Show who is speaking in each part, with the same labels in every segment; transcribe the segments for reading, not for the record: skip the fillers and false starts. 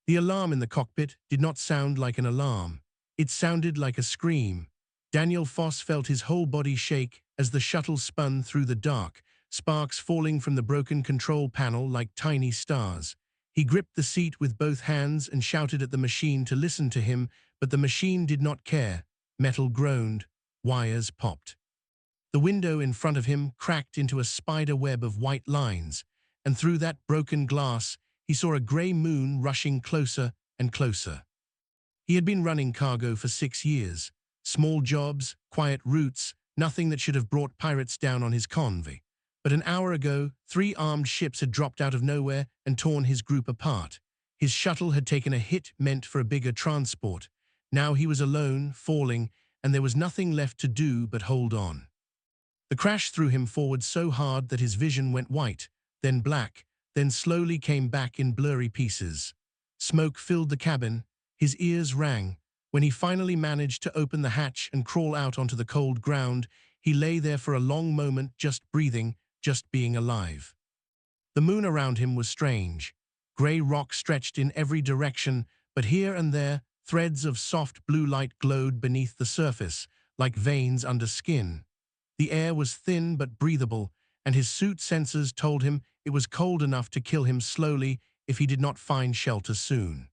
Speaker 1: The alarm in the cockpit did not sound like an alarm. It sounded like a scream. Daniel Foss felt his whole body shake as the shuttle spun through the dark, sparks falling from the broken control panel like tiny stars. He gripped the seat with both hands and shouted at the machine to listen to him, but the machine did not care. Metal groaned. Wires popped. The window in front of him cracked into a spider web of white lines, and through that broken glass, he saw a grey moon rushing closer and closer. He had been running cargo for 6 years. Small jobs, quiet routes, nothing that should have brought pirates down on his convoy. But an hour ago, 3 armed ships had dropped out of nowhere and torn his group apart. His shuttle had taken a hit meant for a bigger transport. Now he was alone, falling, and there was nothing left to do but hold on. The crash threw him forward so hard that his vision went white, then black, then slowly came back in blurry pieces. Smoke filled the cabin. His ears rang. When he finally managed to open the hatch and crawl out onto the cold ground, he lay there for a long moment, just breathing, just being alive. The moon around him was strange. Grey rock stretched in every direction, but here and there, threads of soft blue light glowed beneath the surface, like veins under skin. The air was thin but breathable, and his suit sensors told him it was cold enough to kill him slowly if he did not find shelter soon.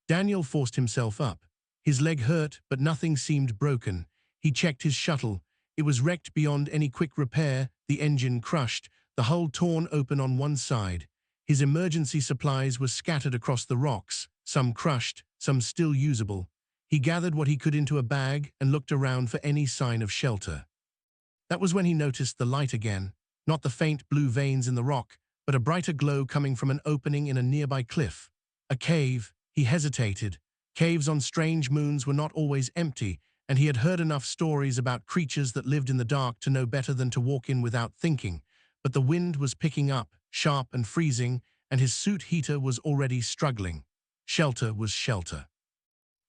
Speaker 1: Daniel forced himself up. His leg hurt, but nothing seemed broken. He checked his shuttle. It was wrecked beyond any quick repair, the engine crushed, the hull torn open on one side. His emergency supplies were scattered across the rocks, some crushed, some still usable. He gathered what he could into a bag and looked around for any sign of shelter. That was when he noticed the light again, not the faint blue veins in the rock, but a brighter glow coming from an opening in a nearby cliff. A cave. He hesitated. Caves on strange moons were not always empty, and he had heard enough stories about creatures that lived in the dark to know better than to walk in without thinking. But the wind was picking up, sharp and freezing, and his suit heater was already struggling. Shelter was shelter.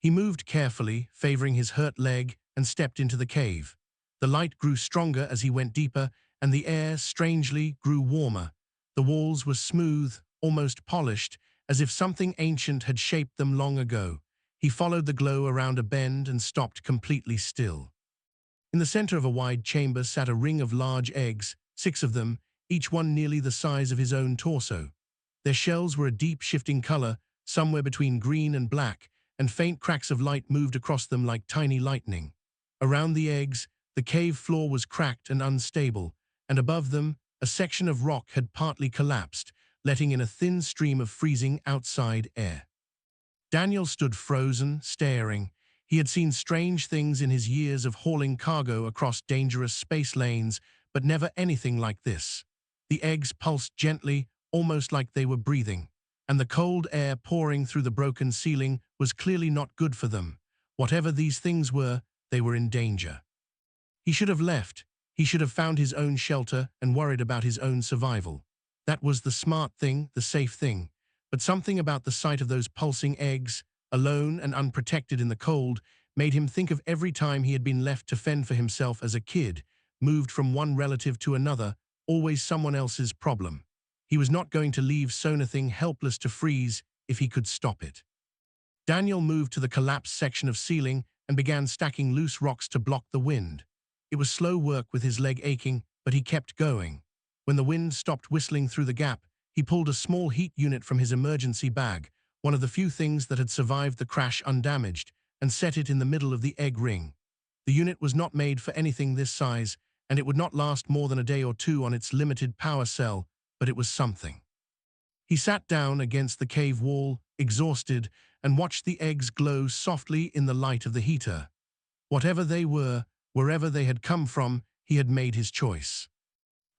Speaker 1: He moved carefully, favoring his hurt leg, and stepped into the cave. The light grew stronger as he went deeper, and the air, strangely, grew warmer. The walls were smooth, almost polished, as if something ancient had shaped them long ago. He followed the glow around a bend and stopped completely still. In the center of a wide chamber sat a ring of large eggs, 6 of them, each one nearly the size of his own torso. Their shells were a deep shifting color, somewhere between green and black, and faint cracks of light moved across them like tiny lightning. Around the eggs, the cave floor was cracked and unstable, and above them, a section of rock had partly collapsed, letting in a thin stream of freezing outside air. Daniel stood frozen, staring. He had seen strange things in his years of hauling cargo across dangerous space lanes, but never anything like this. The eggs pulsed gently, almost like they were breathing, and the cold air pouring through the broken ceiling was clearly not good for them. Whatever these things were, they were in danger. He should have left. He should have found his own shelter and worried about his own survival. That was the smart thing, the safe thing. But something about the sight of those pulsing eggs, alone and unprotected in the cold, made him think of every time he had been left to fend for himself as a kid, moved from one relative to another, always someone else's problem. He was not going to leave Sonathing helpless to freeze if he could stop it. Daniel moved to the collapsed section of ceiling and began stacking loose rocks to block the wind. It was slow work with his leg aching, but he kept going. When the wind stopped whistling through the gap, he pulled a small heat unit from his emergency bag, one of the few things that had survived the crash undamaged, and set it in the middle of the egg ring. The unit was not made for anything this size, and it would not last more than a day or two on its limited power cell, but it was something. He sat down against the cave wall, exhausted, and watched the eggs glow softly in the light of the heater. Whatever they were, wherever they had come from, he had made his choice.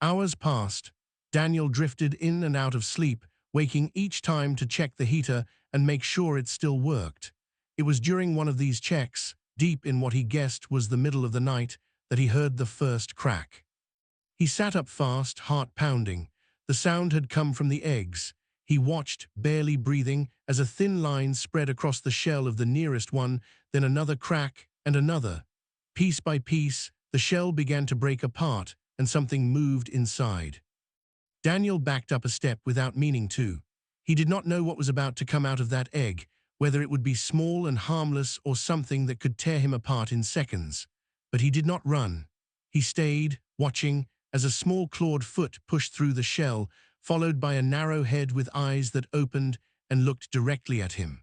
Speaker 1: Hours passed. Daniel drifted in and out of sleep, waking each time to check the heater and make sure it still worked. It was during one of these checks, deep in what he guessed was the middle of the night, that he heard the first crack. He sat up fast, heart pounding. The sound had come from the eggs. He watched, barely breathing, as a thin line spread across the shell of the nearest one, then another crack and another. Piece by piece, the shell began to break apart, and something moved inside. Daniel backed up a step without meaning to. He did not know what was about to come out of that egg, whether it would be small and harmless or something that could tear him apart in seconds. But he did not run. He stayed, watching, as a small clawed foot pushed through the shell, followed by a narrow head with eyes that opened and looked directly at him.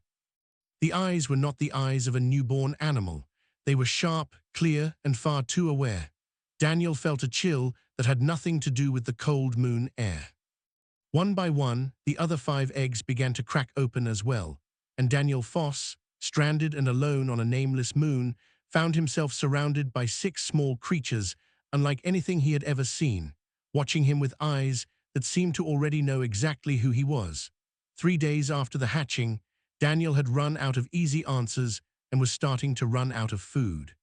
Speaker 1: The eyes were not the eyes of a newborn animal. They were sharp, clear, and far too aware. Daniel felt a chill that had nothing to do with the cold moon air. One by one, the other 5 eggs began to crack open as well, and Daniel Foss, stranded and alone on a nameless moon, found himself surrounded by 6 small creatures, unlike anything he had ever seen, watching him with eyes that seemed to already know exactly who he was. 3 days after the hatching, Daniel had run out of easy answers and was starting to run out of food.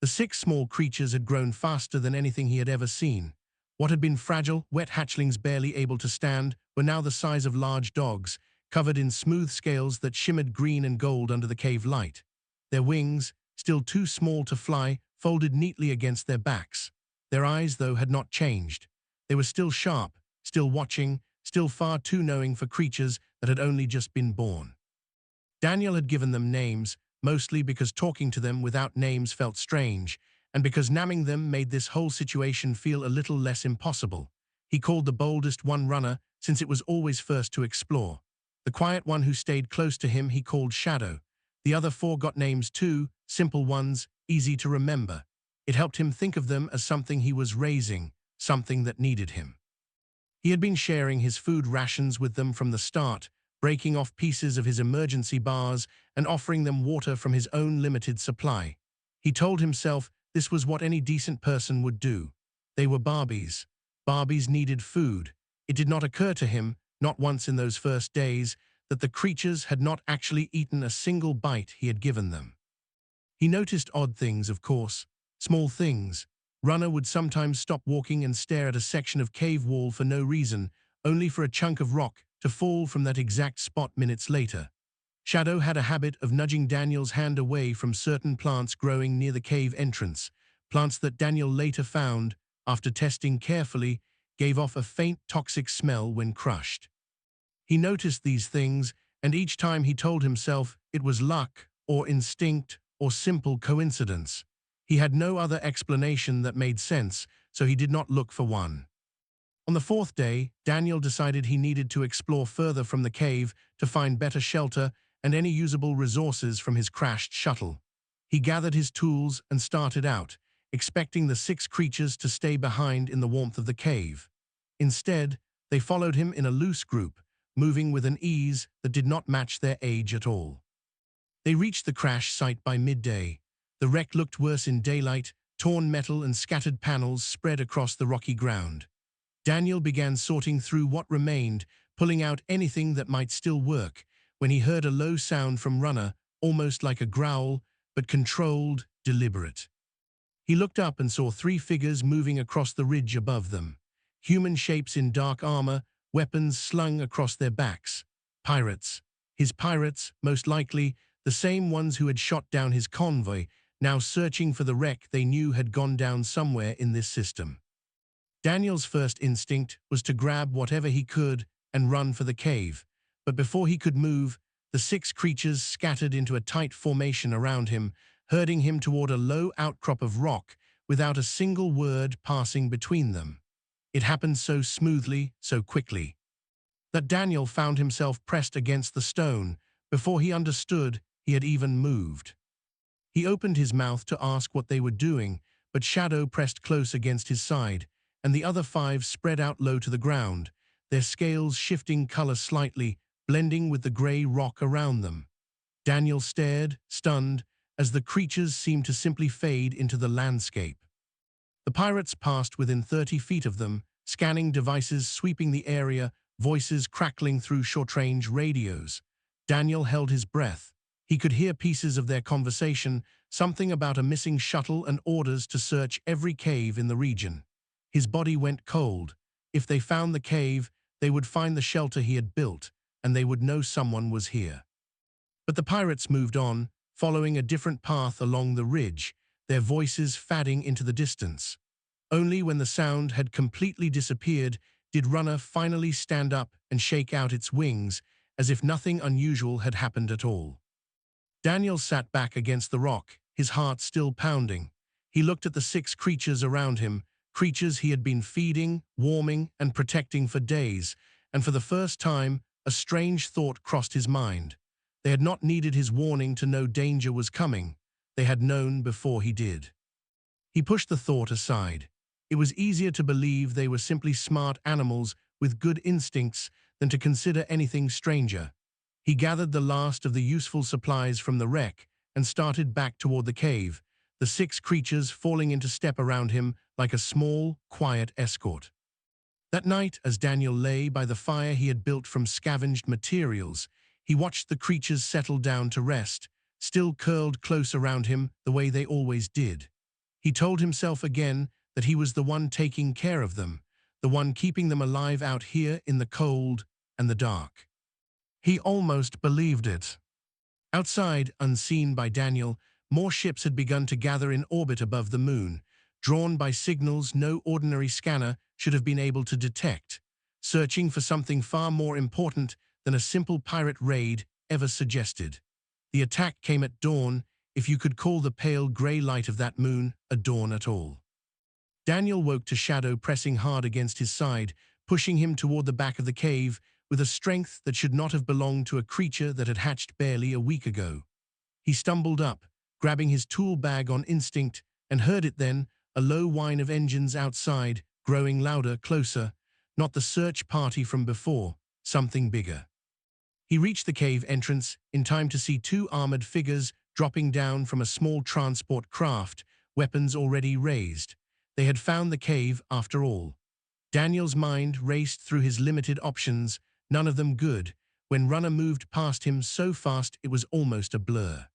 Speaker 1: The 6 small creatures had grown faster than anything he had ever seen. What had been fragile, wet hatchlings barely able to stand were now the size of large dogs, covered in smooth scales that shimmered green and gold under the cave light. Their wings, still too small to fly, folded neatly against their backs. Their eyes, though, had not changed. They were still sharp, still watching, still far too knowing for creatures that had only just been born. Daniel had given them names, mostly because talking to them without names felt strange, and because naming them made this whole situation feel a little less impossible. He called the boldest one Runner, since it was always first to explore. The quiet one who stayed close to him he called Shadow. The other 4 got names too, simple ones, easy to remember. It helped him think of them as something he was raising, something that needed him. He had been sharing his food rations with them from the start, breaking off pieces of his emergency bars and offering them water from his own limited supply. He told himself this was what any decent person would do. They were Barbies. Barbies needed food. It did not occur to him, not once in those first days, that the creatures had not actually eaten a single bite he had given them. He noticed odd things, of course, small things. Runner would sometimes stop walking and stare at a section of cave wall for no reason, only for a chunk of rock to fall from that exact spot minutes later. Shadow had a habit of nudging Daniel's hand away from certain plants growing near the cave entrance, plants that Daniel later found, after testing carefully, gave off a faint toxic smell when crushed. He noticed these things, and each time he told himself it was luck, or instinct, or simple coincidence. He had no other explanation that made sense, so he did not look for one. On the 4th day, Daniel decided he needed to explore further from the cave to find better shelter and any usable resources from his crashed shuttle. He gathered his tools and started out, expecting the 6 creatures to stay behind in the warmth of the cave. Instead, they followed him in a loose group, moving with an ease that did not match their age at all. They reached the crash site by midday. The wreck looked worse in daylight, torn metal and scattered panels spread across the rocky ground. Daniel began sorting through what remained, pulling out anything that might still work, when he heard a low sound from Runner, almost like a growl, but controlled, deliberate. He looked up and saw 3 figures moving across the ridge above them. Human shapes in dark armor, weapons slung across their backs. Pirates. His pirates, most likely, the same ones who had shot down his convoy, now searching for the wreck they knew had gone down somewhere in this system. Daniel's first instinct was to grab whatever he could and run for the cave, but before he could move, the 6 creatures scattered into a tight formation around him, herding him toward a low outcrop of rock without a single word passing between them. It happened so smoothly, so quickly, that Daniel found himself pressed against the stone before he understood he had even moved. He opened his mouth to ask what they were doing, but Shadow pressed close against his side, and the other 5 spread out low to the ground, their scales shifting color slightly, blending with the gray rock around them. Daniel stared, stunned, as the creatures seemed to simply fade into the landscape. The pirates passed within 30 feet of them, scanning devices sweeping the area, voices crackling through short-range radios. Daniel held his breath. He could hear pieces of their conversation, something about a missing shuttle and orders to search every cave in the region. His body went cold. If they found the cave, they would find the shelter he had built, and they would know someone was here. But the pirates moved on, following a different path along the ridge, their voices fading into the distance. Only when the sound had completely disappeared did Runner finally stand up and shake out its wings, as if nothing unusual had happened at all. Daniel sat back against the rock, his heart still pounding. He looked at the 6 creatures around him, creatures he had been feeding, warming, and protecting for days, and for the first time, a strange thought crossed his mind. They had not needed his warning to know danger was coming. They had known before he did. He pushed the thought aside. It was easier to believe they were simply smart animals with good instincts than to consider anything stranger. He gathered the last of the useful supplies from the wreck and started back toward the cave, the 6 creatures falling into step around him like a small, quiet escort. That night, as Daniel lay by the fire he had built from scavenged materials, he watched the creatures settle down to rest, still curled close around him the way they always did. He told himself again that he was the one taking care of them, the one keeping them alive out here in the cold and the dark. He almost believed it. Outside, unseen by Daniel, more ships had begun to gather in orbit above the moon, drawn by signals no ordinary scanner should have been able to detect, searching for something far more important than a simple pirate raid ever suggested. The attack came at dawn, if you could call the pale grey light of that moon a dawn at all. Daniel woke to Shadow pressing hard against his side, pushing him toward the back of the cave with a strength that should not have belonged to a creature that had hatched barely a week ago. He stumbled up, grabbing his tool bag on instinct, and heard it then, a low whine of engines outside, growing louder, closer, not the search party from before, something bigger. He reached the cave entrance in time to see 2 armored figures dropping down from a small transport craft, weapons already raised. They had found the cave after all. Daniel's mind raced through his limited options, none of them good, when Runner moved past him so fast it was almost a blur.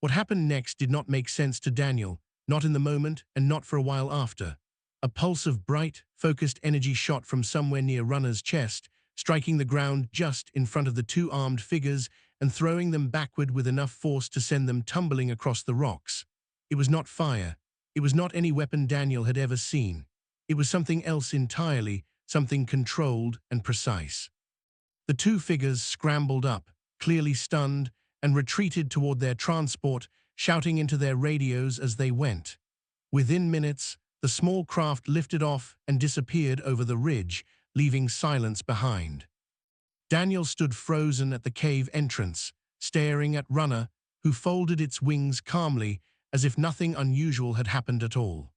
Speaker 1: What happened next did not make sense to Daniel, not in the moment and not for a while after. A pulse of bright, focused energy shot from somewhere near Runner's chest, striking the ground just in front of the 2 armed figures and throwing them backward with enough force to send them tumbling across the rocks. It was not fire. It was not any weapon Daniel had ever seen. It was something else entirely, something controlled and precise. The 2 figures scrambled up, clearly stunned, and retreated toward their transport, shouting into their radios as they went. Within minutes, the small craft lifted off and disappeared over the ridge, leaving silence behind. Daniel stood frozen at the cave entrance, staring at Runner, who folded its wings calmly, as if nothing unusual had happened at all.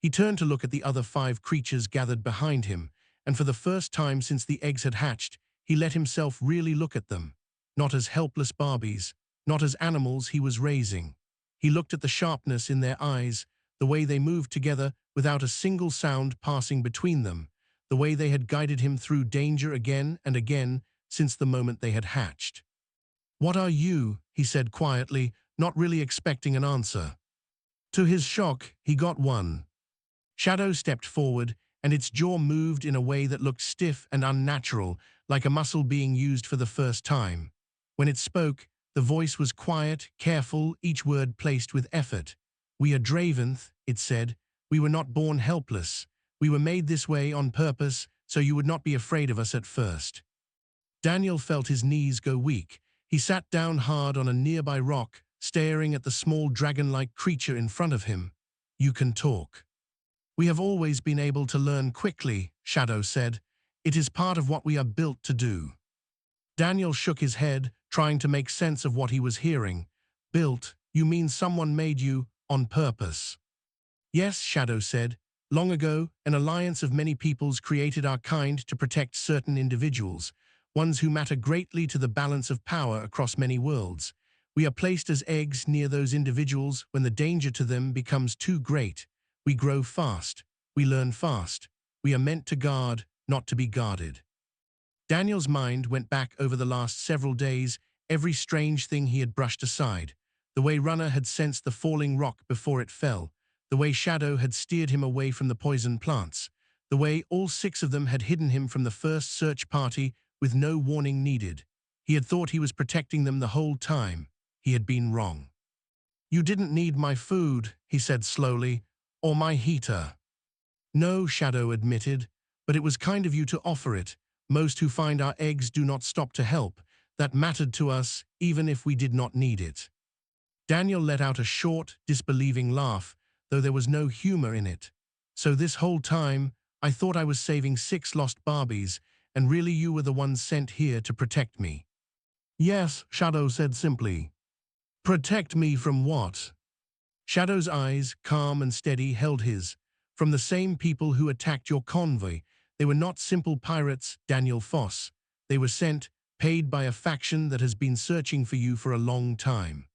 Speaker 1: He turned to look at the other 5 creatures gathered behind him, and for the first time since the eggs had hatched, he let himself really look at them, not as helpless Barbies, not as animals he was raising. He looked at the sharpness in their eyes, the way they moved together without a single sound passing between them, the way they had guided him through danger again and again since the moment they had hatched. "What are you?" he said quietly, not really expecting an answer. To his shock, he got one. Shadow stepped forward, and its jaw moved in a way that looked stiff and unnatural, like a muscle being used for the first time. When it spoke, the voice was quiet, careful, each word placed with effort. "We are Draventh," it said. "We were not born helpless. We were made this way on purpose, so you would not be afraid of us at first." Daniel felt his knees go weak. He sat down hard on a nearby rock, staring at the small dragon-like creature in front of him. "You can talk." "We have always been able to learn quickly," Shadow said. "It is part of what we are built to do." Daniel shook his head, trying to make sense of what he was hearing. "Built? You mean someone made you on purpose?" "Yes," Shadow said. "Long ago, an alliance of many peoples created our kind to protect certain individuals, ones who matter greatly to the balance of power across many worlds. We are placed as eggs near those individuals when the danger to them becomes too great. We grow fast. We learn fast. We are meant to guard, not to be guarded." Daniel's mind went back over the last several days, every strange thing he had brushed aside. The way Runner had sensed the falling rock before it fell, the way Shadow had steered him away from the poison plants, the way all 6 of them had hidden him from the first search party with no warning needed. He had thought he was protecting them the whole time. He had been wrong. "You didn't need my food," he said slowly, "or my heater." "No," Shadow admitted, "but it was kind of you to offer it. Most who find our eggs do not stop to help. That mattered to us, even if we did not need it. Daniel let out a short, disbelieving laugh, though there was no humor in it. So this whole time, I thought I was saving 6 lost Barbies, and really you were the ones sent here to protect me. Yes, Shadow said simply. Protect me from what? Shadow's eyes, calm and steady, held his. From the same people who attacked your convoy. They were not simple pirates, Daniel Foss. They were sent, paid by a faction that has been searching for you for a long time.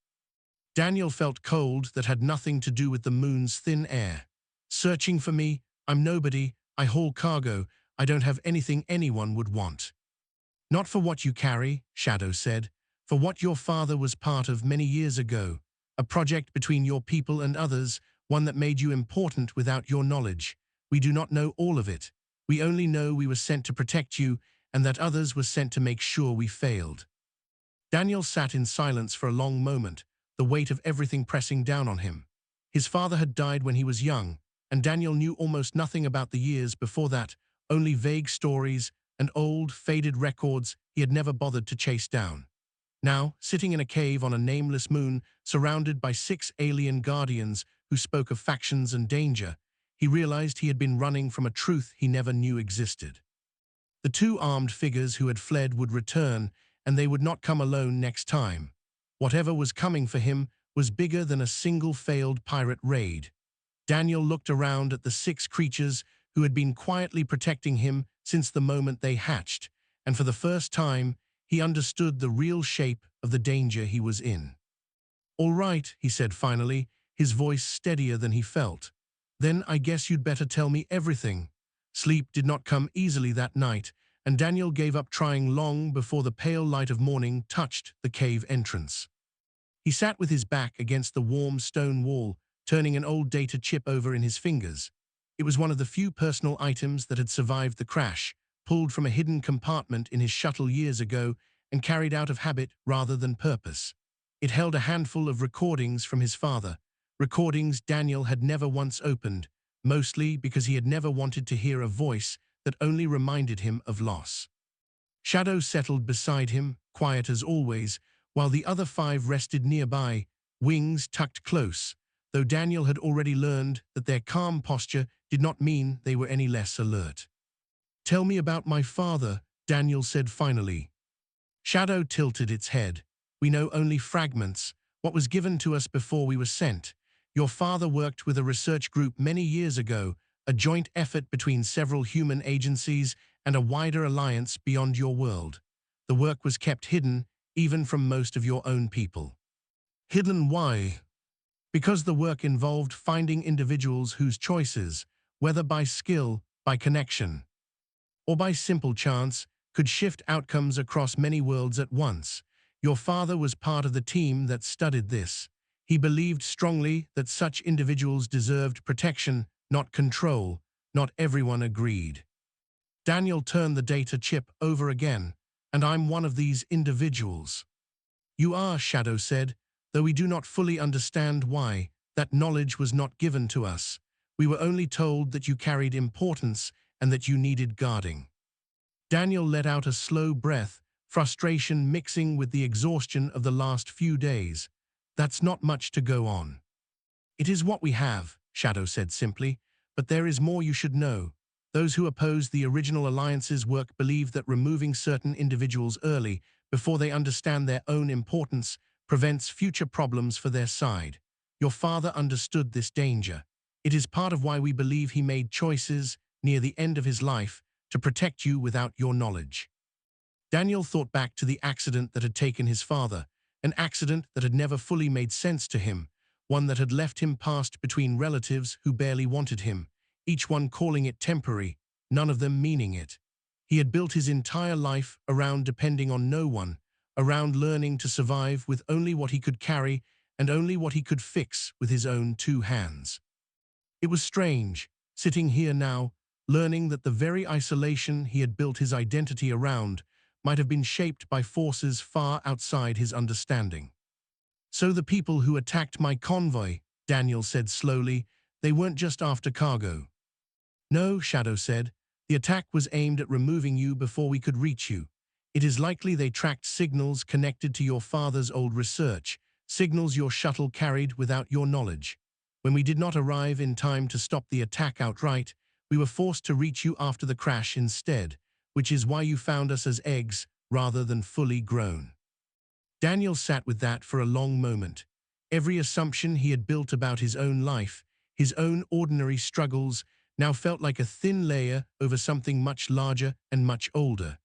Speaker 1: Daniel felt cold that had nothing to do with the moon's thin air. Searching for me? I'm nobody. I haul cargo. I don't have anything anyone would want. Not for what you carry, Shadow said. For what your father was part of many years ago. A project between your people and others, one that made you important without your knowledge. We do not know all of it. We only know we were sent to protect you and that others were sent to make sure we failed. Daniel sat in silence for a long moment, the weight of everything pressing down on him. His father had died when he was young, and Daniel knew almost nothing about the years before that, only vague stories and old, faded records he had never bothered to chase down. Now, sitting in a cave on a nameless moon, surrounded by 6 alien guardians who spoke of factions and danger, he realized he had been running from a truth he never knew existed. The 2 armed figures who had fled would return, and they would not come alone next time. Whatever was coming for him was bigger than a single failed pirate raid. Daniel looked around at the 6 creatures who had been quietly protecting him since the moment they hatched, and for the first time, he understood the real shape of the danger he was in. All right, he said finally, his voice steadier than he felt. Then I guess you'd better tell me everything. Sleep did not come easily that night, and Daniel gave up trying long before the pale light of morning touched the cave entrance. He sat with his back against the warm stone wall, turning an old data chip over in his fingers. It was one of the few personal items that had survived the crash, pulled from a hidden compartment in his shuttle years ago and carried out of habit rather than purpose. It held a handful of recordings from his father, recordings Daniel had never once opened, mostly because he had never wanted to hear a voice that only reminded him of loss. Shadow settled beside him, quiet as always, while the other 5 rested nearby, wings tucked close, though Daniel had already learned that their calm posture did not mean they were any less alert. Tell me about my father, Daniel said finally. Shadow tilted its head. We know only fragments, what was given to us before we were sent. Your father worked with a research group many years ago, a joint effort between several human agencies and a wider alliance beyond your world. The work was kept hidden, even from most of your own people. Hidden why? Because the work involved finding individuals whose choices, whether by skill, by connection, or by simple chance, could shift outcomes across many worlds at once. Your father was part of the team that studied this. He believed strongly that such individuals deserved protection, not control. Not everyone agreed. Daniel turned the data chip over again, and I'm one of these individuals. You are, Shadow said, though we do not fully understand why. That knowledge was not given to us. We were only told that you carried importance and that you needed guarding. Daniel let out a slow breath, frustration mixing with the exhaustion of the last few days. That's not much to go on. It is what we have, Shadow said simply, but there is more you should know. Those who opposed the original alliance's work believe that removing certain individuals early, before they understand their own importance, prevents future problems for their side. Your father understood this danger. It is part of why we believe he made choices, near the end of his life, to protect you without your knowledge. Daniel thought back to the accident that had taken his father, an accident that had never fully made sense to him, one that had left him passed between relatives who barely wanted him, each one calling it temporary, none of them meaning it. He had built his entire life around depending on no one, around learning to survive with only what he could carry and only what he could fix with his own 2 hands. It was strange, sitting here now, learning that the very isolation he had built his identity around might have been shaped by forces far outside his understanding. So the people who attacked my convoy, Daniel said slowly, they weren't just after cargo. No, Shadow said, The attack was aimed at removing you before we could reach you. It is likely they tracked signals connected to your father's old research, signals your shuttle carried without your knowledge. When we did not arrive in time to stop the attack outright, we were forced to reach you after the crash instead, which is why you found us as eggs rather than fully grown. Daniel sat with that for a long moment. Every assumption he had built about his own life, his own ordinary struggles, now felt like a thin layer over something much larger and much older.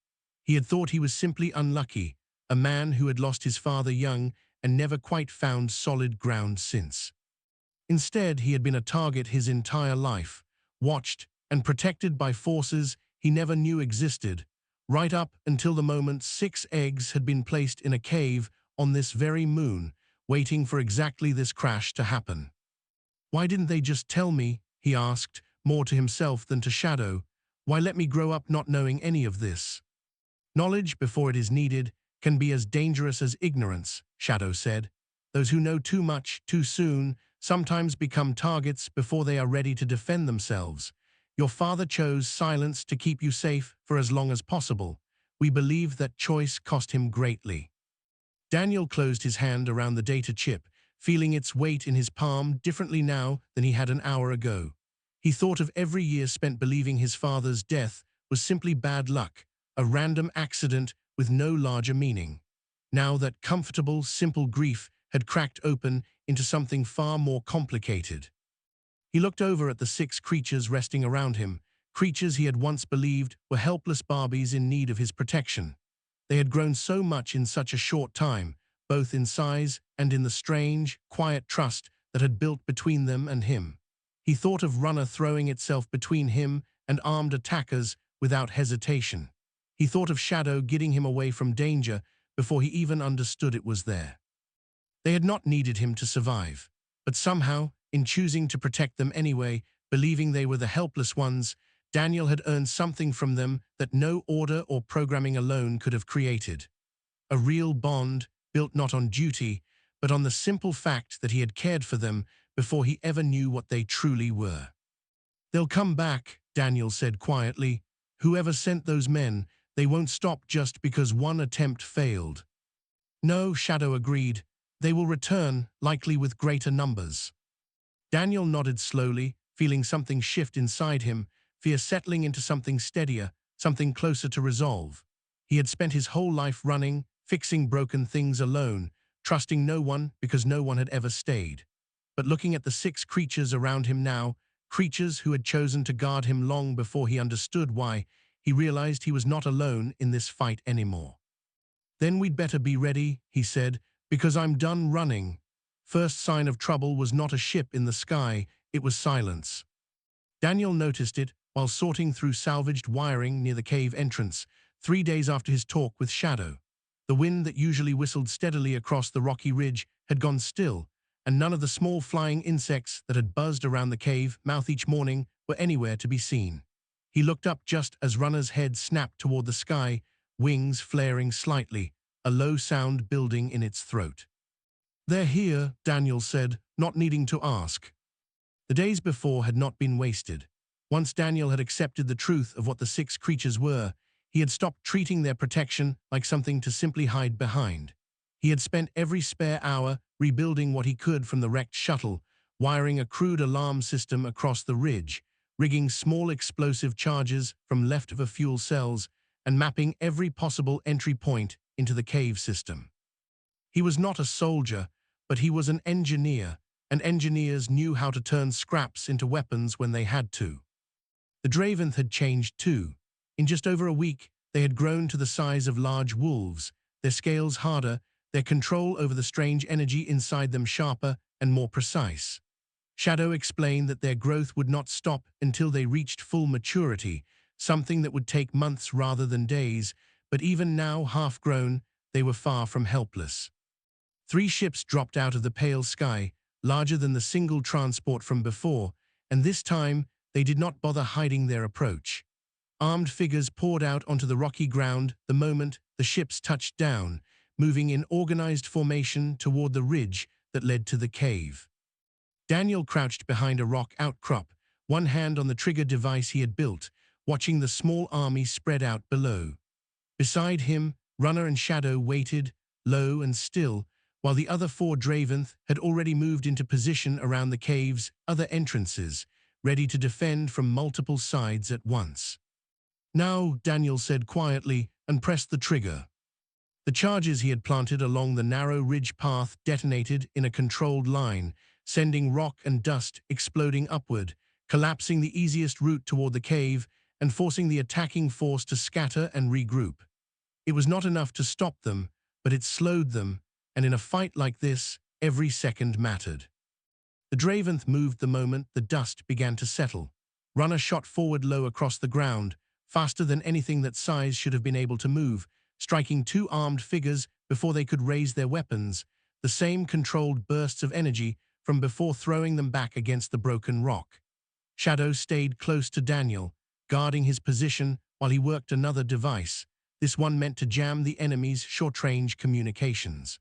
Speaker 1: He had thought he was simply unlucky, a man who had lost his father young and never quite found solid ground since. Instead, he had been a target his entire life, watched and protected by forces he never knew existed, right up until the moment 6 eggs had been placed in a cave on this very moon, waiting for exactly this crash to happen. Why didn't they just tell me, he asked, more to himself than to Shadow. Why let me grow up not knowing any of this? Knowledge before it is needed can be as dangerous as ignorance, Shadow said. Those who know too much too soon sometimes become targets before they are ready to defend themselves. Your father chose silence to keep you safe for as long as possible. We believe that choice cost him greatly. Daniel closed his hand around the data chip, feeling its weight in his palm differently now than he had an hour ago. He thought of every year spent believing his father's death was simply bad luck, a random accident with no larger meaning. Now that comfortable, simple grief had cracked open into something far more complicated. He looked over at the 6 creatures resting around him, creatures he had once believed were helpless Barbies in need of his protection. They had grown so much in such a short time, both in size and in the strange, quiet trust that had built between them and him. He thought of Runner throwing itself between him and armed attackers without hesitation. He thought of Shadow getting him away from danger before he even understood it was there. They had not needed him to survive, but somehow, in choosing to protect them anyway, believing they were the helpless ones, Daniel had earned something from them that no order or programming alone could have created. A real bond, built not on duty, but on the simple fact that he had cared for them before he ever knew what they truly were. They'll come back, Daniel said quietly. Whoever sent those men, they won't stop just because one attempt failed. No, Shadow agreed. They will return, likely with greater numbers. Daniel nodded slowly, feeling something shift inside him, fear settling into something steadier, something closer to resolve. He had spent his whole life running, fixing broken things alone, trusting no one because no one had ever stayed. But looking at the 6 creatures around him now, creatures who had chosen to guard him long before he understood why, he realized he was not alone in this fight anymore. Then we'd better be ready, he said, because I'm done running. First sign of trouble was not a ship in the sky, it was silence. Daniel noticed it while sorting through salvaged wiring near the cave entrance, 3 days after his talk with Shadow. The wind that usually whistled steadily across the rocky ridge had gone still, and none of the small flying insects that had buzzed around the cave mouth each morning were anywhere to be seen. He looked up just as Runner's head snapped toward the sky, wings flaring slightly, a low sound building in its throat. They're here, Daniel said, not needing to ask. The days before had not been wasted. Once Daniel had accepted the truth of what the 6 creatures were, he had stopped treating their protection like something to simply hide behind. He had spent every spare hour rebuilding what he could from the wrecked shuttle, wiring a crude alarm system across the ridge, rigging small explosive charges from leftover fuel cells, and mapping every possible entry point into the cave system. He was not a soldier, but he was an engineer, and engineers knew how to turn scraps into weapons when they had to. The Draventh had changed too. In just over a week, they had grown to the size of large wolves, their scales harder, their control over the strange energy inside them sharper and more precise. Shadow explained that their growth would not stop until they reached full maturity, something that would take months rather than days, but even now half-grown, they were far from helpless. 3 ships dropped out of the pale sky, larger than the single transport from before, and this time they did not bother hiding their approach. Armed figures poured out onto the rocky ground the moment the ships touched down, moving in organized formation toward the ridge that led to the cave. Daniel crouched behind a rock outcrop, one hand on the trigger device he had built, watching the small army spread out below. Beside him, Runner and Shadow waited, low and still, while the other four Draventh had already moved into position around the cave's other entrances, ready to defend from multiple sides at once. "Now," Daniel said quietly, and pressed the trigger. The charges he had planted along the narrow ridge path detonated in a controlled line, sending rock and dust exploding upward, collapsing the easiest route toward the cave and forcing the attacking force to scatter and regroup. It was not enough to stop them, but it slowed them, and in a fight like this, every second mattered. The Draventh moved the moment the dust began to settle. Runner shot forward low across the ground, faster than anything that size should have been able to move, striking two armed figures before they could raise their weapons, the same controlled bursts of energy from before throwing them back against the broken rock. Shadow stayed close to Daniel, guarding his position while he worked another device, this one meant to jam the enemy's short-range communications.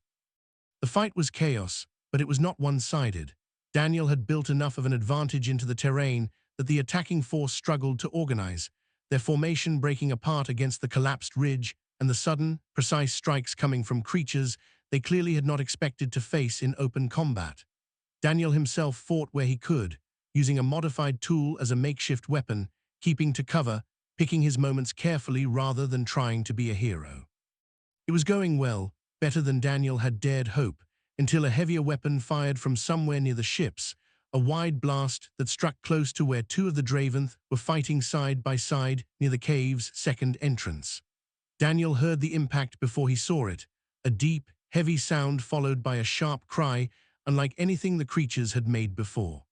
Speaker 1: The fight was chaos, but it was not one-sided. Daniel had built enough of an advantage into the terrain that the attacking force struggled to organize, their formation breaking apart against the collapsed ridge and the sudden, precise strikes coming from creatures they clearly had not expected to face in open combat. Daniel himself fought where he could, using a modified tool as a makeshift weapon, keeping to cover, picking his moments carefully rather than trying to be a hero. It was going well, better than Daniel had dared hope, until a heavier weapon fired from somewhere near the ships, a wide blast that struck close to where two of the Draventh were fighting side by side near the cave's second entrance. Daniel heard the impact before he saw it, a deep, heavy sound followed by a sharp cry, unlike anything the creatures had made before.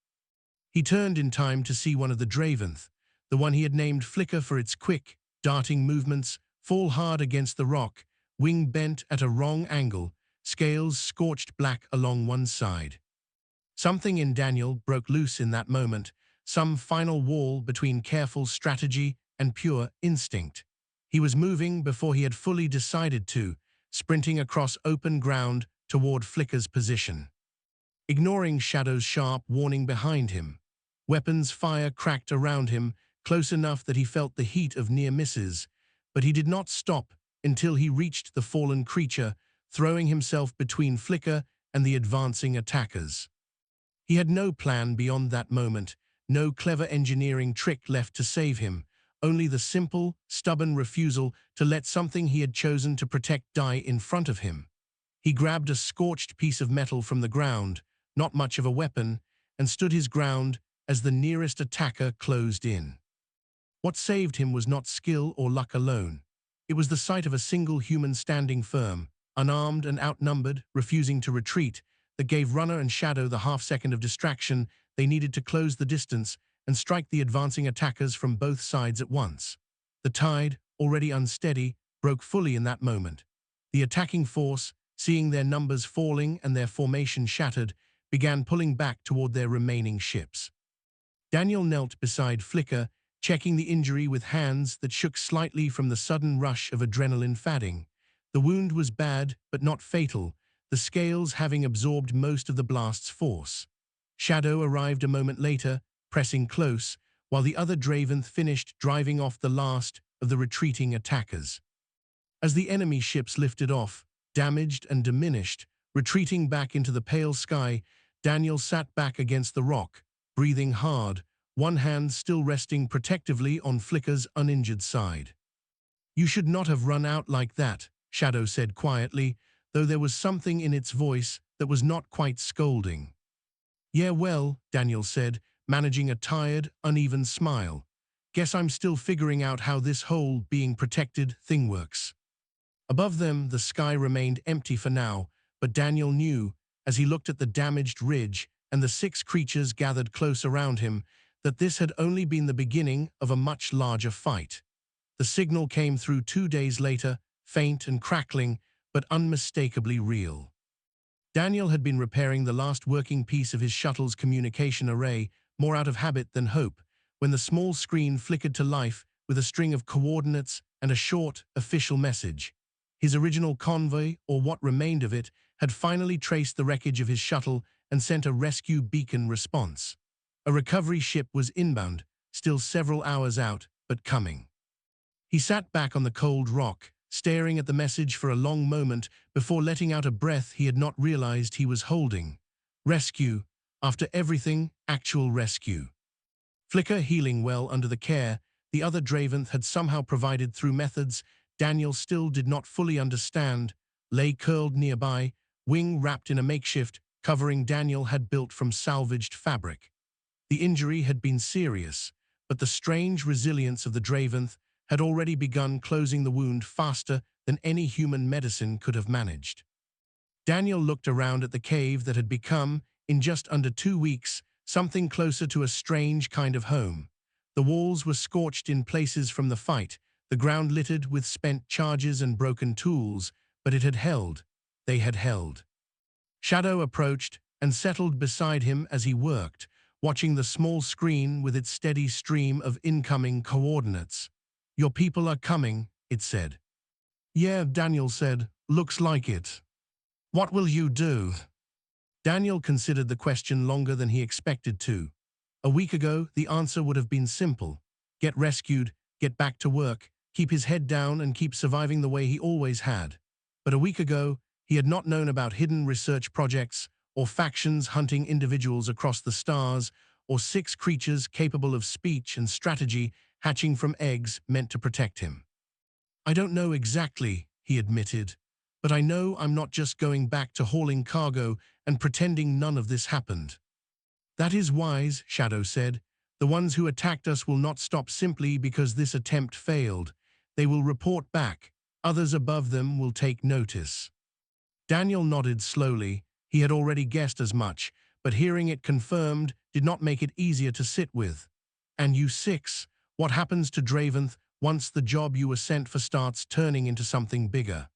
Speaker 1: He turned in time to see one of the Draventh, the one he had named Flicker for its quick, darting movements, fall hard against the rock, wing bent at a wrong angle, scales scorched black along one side. Something in Daniel broke loose in that moment, some final wall between careful strategy and pure instinct. He was moving before he had fully decided to, sprinting across open ground toward Flicker's position. Ignoring Shadow's sharp warning behind him, weapons fire cracked around him, close enough that he felt the heat of near misses, but he did not stop until he reached the fallen creature, throwing himself between Flicker and the advancing attackers. He had no plan beyond that moment, no clever engineering trick left to save him, only the simple, stubborn refusal to let something he had chosen to protect die in front of him. He grabbed a scorched piece of metal from the ground, not much of a weapon, and stood his ground as the nearest attacker closed in. What saved him was not skill or luck alone. It was the sight of a single human standing firm, unarmed and outnumbered, refusing to retreat, that gave Runner and Shadow the half-second of distraction they needed to close the distance and strike the advancing attackers from both sides at once. The tide, already unsteady, broke fully in that moment. The attacking force, seeing their numbers falling and their formation shattered, began pulling back toward their remaining ships. Daniel knelt beside Flicker, checking the injury with hands that shook slightly from the sudden rush of adrenaline fadding. The wound was bad, but not fatal, the scales having absorbed most of the blast's force. Shadow arrived a moment later, pressing close, while the other Draventh finished driving off the last of the retreating attackers. As the enemy ships lifted off, damaged and diminished, retreating back into the pale sky, Daniel sat back against the rock, breathing hard, one hand still resting protectively on Flicker's uninjured side. "You should not have run out like that," Shadow said quietly, though there was something in its voice that was not quite scolding. "Yeah, well," Daniel said, managing a tired, uneven smile. "Guess I'm still figuring out how this whole being protected thing works." Above them, the sky remained empty for now, but Daniel knew, as he looked at the damaged ridge and the 6 creatures gathered close around him, that this had only been the beginning of a much larger fight. The signal came through 2 days later, faint and crackling, but unmistakably real. Daniel had been repairing the last working piece of his shuttle's communication array, more out of habit than hope, when the small screen flickered to life with a string of coordinates and a short, official message. His original convoy, or what remained of it, had finally traced the wreckage of his shuttle and sent a rescue beacon response. A recovery ship was inbound, still several hours out, but coming. He sat back on the cold rock, staring at the message for a long moment before letting out a breath he had not realized he was holding. Rescue. After everything, actual rescue. Flicker healing well under the care the other Draventh had somehow provided through methods Daniel still did not fully understand, lay curled nearby, wing wrapped in a makeshift covering Daniel had built from salvaged fabric. The injury had been serious, but the strange resilience of the Draventh had already begun closing the wound faster than any human medicine could have managed. Daniel looked around at the cave that had become, in just under 2 weeks, something closer to a strange kind of home. The walls were scorched in places from the fight, the ground littered with spent charges and broken tools, but it had held. They had held. Shadow approached and settled beside him as he worked, watching the small screen with its steady stream of incoming coordinates. "Your people are coming," it said. "Yeah," Daniel said, "looks like it." "What will you do?" Daniel considered the question longer than he expected to. A week ago, the answer would have been simple. Get rescued, get back to work, keep his head down and keep surviving the way he always had. But a week ago, he had not known about hidden research projects, or factions hunting individuals across the stars, or 6 creatures capable of speech and strategy hatching from eggs meant to protect him. "I don't know exactly," he admitted, "but I know I'm not just going back to hauling cargo and pretending none of this happened." "That is wise," Shadow said. "The ones who attacked us will not stop simply because this attempt failed. They will report back. Others above them will take notice." Daniel nodded slowly. He had already guessed as much, but hearing it confirmed did not make it easier to sit with. "And you 6, what happens to Draventh once the job you were sent for starts turning into something bigger?"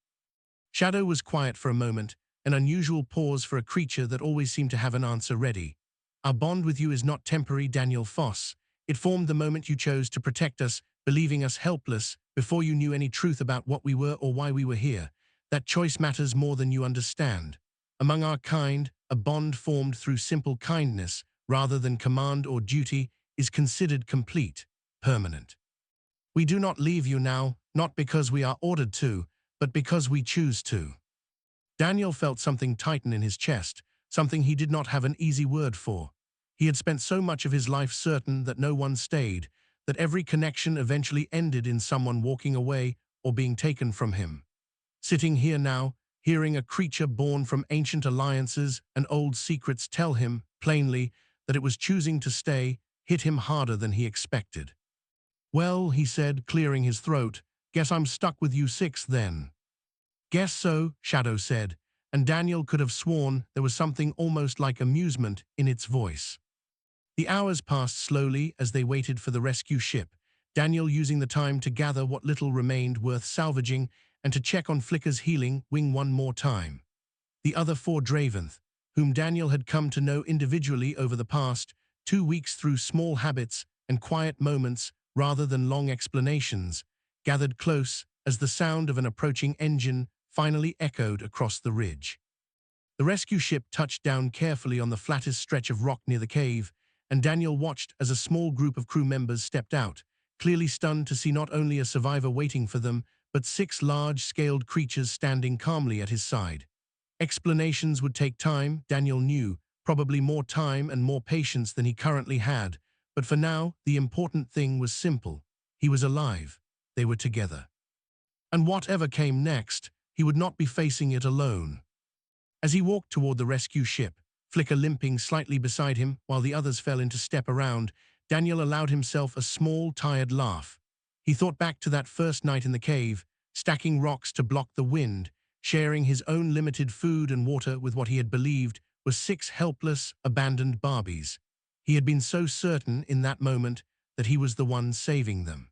Speaker 1: Shadow was quiet for a moment, an unusual pause for a creature that always seemed to have an answer ready. "Our bond with you is not temporary, Daniel Foss. It formed the moment you chose to protect us, believing us helpless, before you knew any truth about what we were or why we were here. That choice matters more than you understand. Among our kind, a bond formed through simple kindness, rather than command or duty, is considered complete, permanent. We do not leave you now, not because we are ordered to, but because we choose to." Daniel felt something tighten in his chest, something he did not have an easy word for. He had spent so much of his life certain that no one stayed, that every connection eventually ended in someone walking away or being taken from him. Sitting here now, hearing a creature born from ancient alliances and old secrets tell him, plainly, that it was choosing to stay, hit him harder than he expected. "Well," he said, clearing his throat, "guess I'm stuck with you 6 then." "Guess so," Shadow said, and Daniel could have sworn there was something almost like amusement in its voice. The hours passed slowly as they waited for the rescue ship, Daniel using the time to gather what little remained worth salvaging and to check on Flicker's healing wing one more time. The other 4 Draventh, whom Daniel had come to know individually over the past 2 weeks through small habits and quiet moments rather than long explanations, gathered close as the sound of an approaching engine finally echoed across the ridge. The rescue ship touched down carefully on the flattest stretch of rock near the cave, and Daniel watched as a small group of crew members stepped out, clearly stunned to see not only a survivor waiting for them, but 6 large-scaled creatures standing calmly at his side. Explanations would take time, Daniel knew, probably more time and more patience than he currently had, but for now, the important thing was simple. He was alive. They were together. And whatever came next, he would not be facing it alone. As he walked toward the rescue ship, Flicker limping slightly beside him while the others fell into step around, Daniel allowed himself a small, tired laugh. He thought back to that first night in the cave, stacking rocks to block the wind, sharing his own limited food and water with what he had believed were 6 helpless, abandoned Barbies. He had been so certain in that moment that he was the one saving them.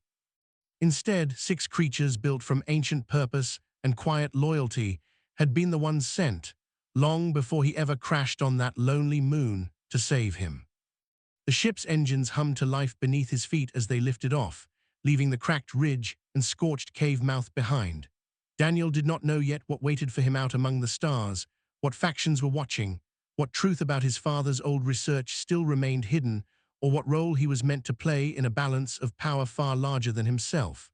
Speaker 1: Instead, 6 creatures built from ancient purpose and quiet loyalty had been the ones sent, long before he ever crashed on that lonely moon to save him. The ship's engines hummed to life beneath his feet as they lifted off, leaving the cracked ridge and scorched cave mouth behind. Daniel did not know yet what waited for him out among the stars, what factions were watching, what truth about his father's old research still remained hidden, or what role he was meant to play in a balance of power far larger than himself.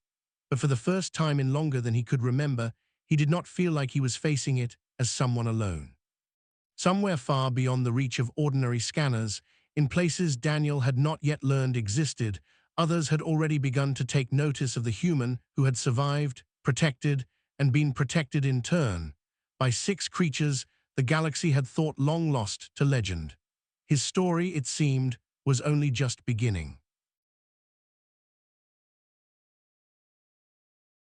Speaker 1: But for the first time in longer than he could remember, he did not feel like he was facing it as someone alone. Somewhere far beyond the reach of ordinary scanners, in places Daniel had not yet learned existed, others had already begun to take notice of the human who had survived, protected, and been protected in turn by 6 creatures the galaxy had thought long lost to legend. His story, it seemed, was only just beginning.